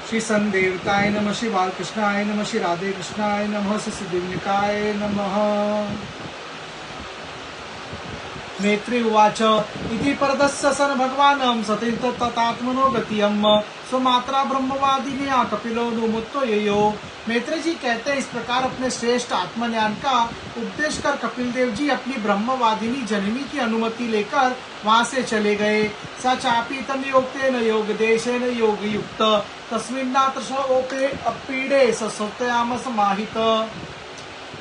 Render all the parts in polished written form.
श्री संदेवताय नमः, श्री बालकृष्णाय नमः, श्री राधे कृष्णाय नमः, श्री सिद्धिविनायकाय नमः। मैत्री उवाच इति परदस्य सन भगवानं सतीर्थ ततात्मनो गतियम स्वमात्रा ब्रह्मवादिन्या कपिलो नुमुत्तो ययो। मैत्री जी कहते हैं, इस प्रकार अपने श्रेष्ठ आत्मज्ञान का उपदेश कर कपिल देव जी अपनी ब्रह्मवादिनी जननी की अनुमति लेकर वहां से चले गए। स चापी तम योगतेन योग देशेन योग युक्त तस्मिन्नात्र ओपे अपीडे सत्याम समाहित।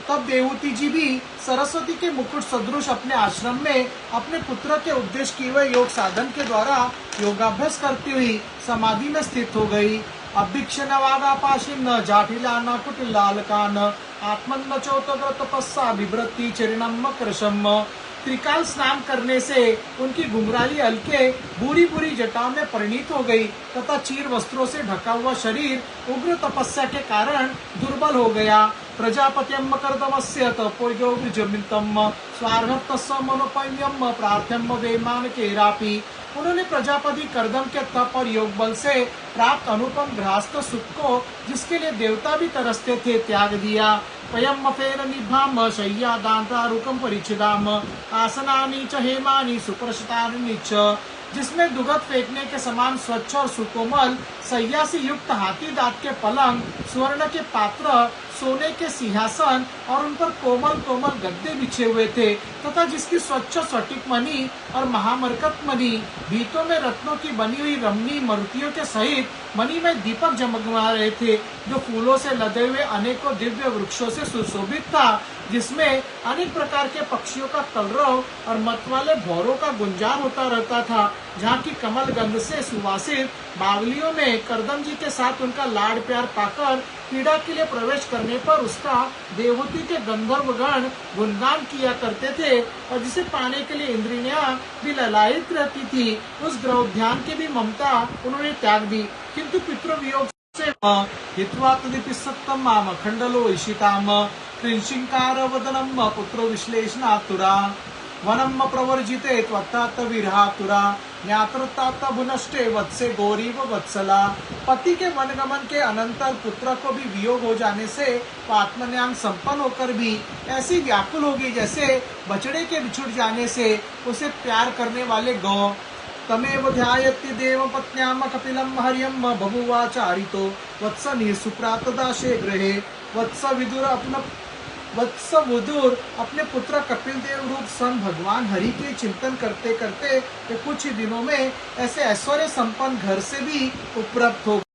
तब देवहूति जी भी सरस्वती के मुकुट सदृश अपने आश्रम में अपने पुत्र के उपदेश किए हुए योग साधन के द्वारा योगाभ्यास करती हुई समाधि में स्थित हो गई। अभिक्षण वागापाशिन जाठिला न कुटिलालकान आत्मन्न चौतग्र तपस्सा विभ्रति चरणम कृशम। त्रिकाल स्नान करने से उनकी घुंघराली हल्के बुरी बुरी जटाओं में परिणित हो गई तथा चीर वस्त्रों से ढका हुआ शरीर उग्र तपस्या के कारण दुर्बल हो गया। प्रजापत्यम कर्दमस्य तपोयोगिजमितम स्वार्हतस्स मनोपयम प्रार्थ्यम वेमान केरापि। उन्होंने प्रजापति कर्दम के तप और योग बल से प्राप्त अनुपम गृहस्थ सुख को, जिसके लिए देवता भी तरसते थे, त्याग दिया। वयम फेर निभाम शय्या दांतारुकम परिचिदाम आसनानि च हेमानि सुप्रशतानि च। जिसमें दुगत फेंकने के समान स्वच्छ और सुकोमल सैया से युक्त हाथी दांत के पलंग, स्वर्ण के पात्र, सोने के सिंहासन और उन पर कोमल कोमल गद्दे बिछे हुए थे तथा जिसकी स्वच्छ स्फटिक मणि और महामरकत मणि भीतों में रत्नों की बनी हुई रमणीय मूर्तियों के सहित मणि में दीपक जगमगा रहे थे, जो फूलों से लदे हुए अनेकों दिव्य वृक्षों से सुशोभित था, जिसमें अनेक प्रकार के पक्षियों का कलरव और मत वाले भौरों का गुंजार होता रहता था। जहाँ की कमल गंध से सुवासित बावलियों में करदम जी के साथ उनका लाड प्यार पाकर क्रीड़ा के लिए प्रवेश करने पर उसका देवहूति के गंधर्वगण गुणगान किया करते थे और जिसे पाने के लिए इंद्रियां भी ललायित रहती थी, उस ग्रहोद्यान की भी ममता उन्होंने त्याग दी। किंतु पितृवियोग से हित्वा तदिपि सत्तम माम खंडलो ईशिताम कृंशिंकार वदनम पुत्रो विश्लेषणातुरा वनम प्रवर्जिते त्वत्तात विरहातुरा ज्ञातृतात भुनष्टे वत्से गौरीव वत्सला। पति के वनगमन के अनंतर पुत्र को भी वियोग हो जाने से वो आत्मज्ञान संपन्न होकर भी ऐसी व्याकुल होगी जैसे बछड़े के बिछुड़ जाने से उसे प्यार करने वाले गौ। तमेव ध्यायति देव पत्न्याम कपिलम हरियम बभुवाचारितो वत्स सुप्रातदाशे गृहे। वत्स विदुर अपने पुत्र कपिल देव रूप सन भगवान हरि के चिंतन करते करते कुछ ही दिनों में ऐसे ऐश्वर्य संपन्न घर से भी उपरक्त हो